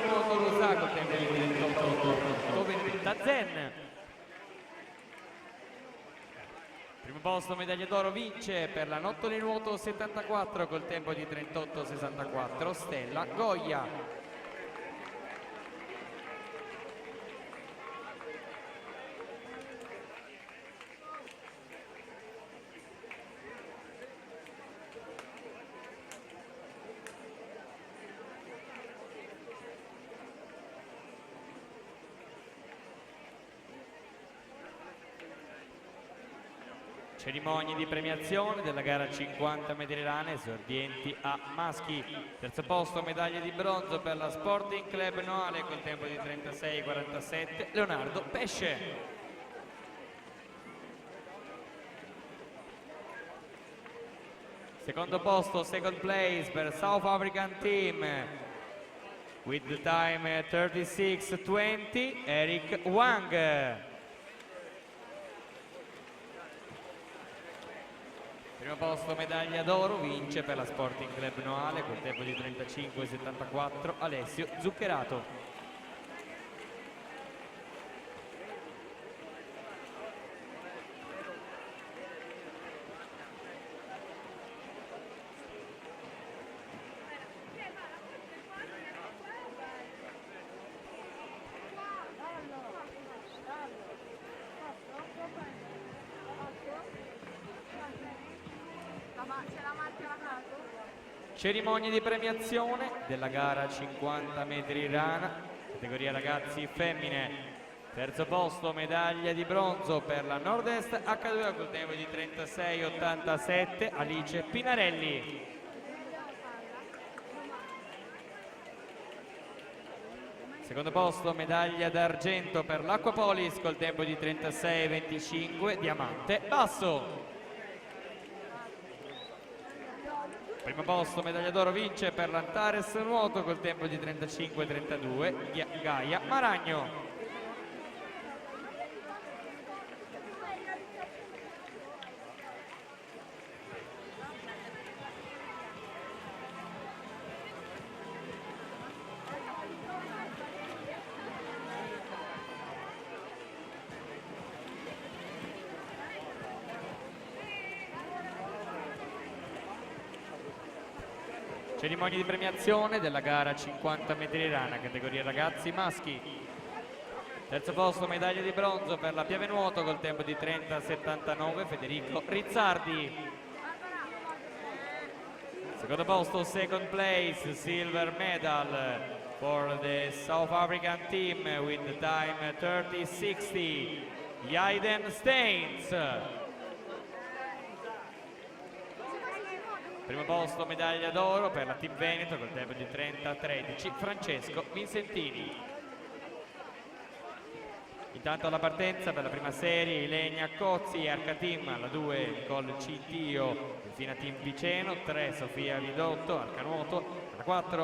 nuoto Rosa col tempo di 38,20 Zen. Primo posto medaglia d'oro vince per la notte di nuoto 74 col tempo di 38,64 Stella Goia. Cerimonie di premiazione della gara 50 metri rane, esordienti a maschi. Terzo posto medaglia di bronzo per la Sporting Club Noale col tempo di 36,47 Leonardo Pesce. Secondo posto, second place per South African team with the time 36,20 Eric Wang. Primo posto medaglia d'oro vince per la Sporting Club Noale col tempo di 35,74 Alessio Zuccherato. Cerimonia di premiazione della gara 50 metri rana, categoria ragazzi femmine. Terzo posto medaglia di bronzo per la Nord-Est H2 col tempo di 36,87 Alice Pinarelli. Secondo posto medaglia d'argento per l'Acquapolis col tempo di 36,25 Diamante Basso. Primo posto medaglia d'oro vince per l'Antares Nuoto col tempo di 35,32 Gaia Maragno. Cerimonia di premiazione della gara 50 metri rana, categoria ragazzi maschi. Terzo posto medaglia di bronzo per la Piave Nuoto col tempo di 30,79 Federico Rizzardi. Secondo posto second place silver medal for the South African team with the time 30,60 Jaiden Steins. Primo posto medaglia d'oro per la Team Veneto col tempo di 30,13 Francesco Vincentini. Intanto alla partenza per la prima serie Ilenia Cozzi, Arcateam, alla 2 Nicole Cintio, Delfina Team Piceno, 3 Sofia Vidotto, Arcanuoto, alla 4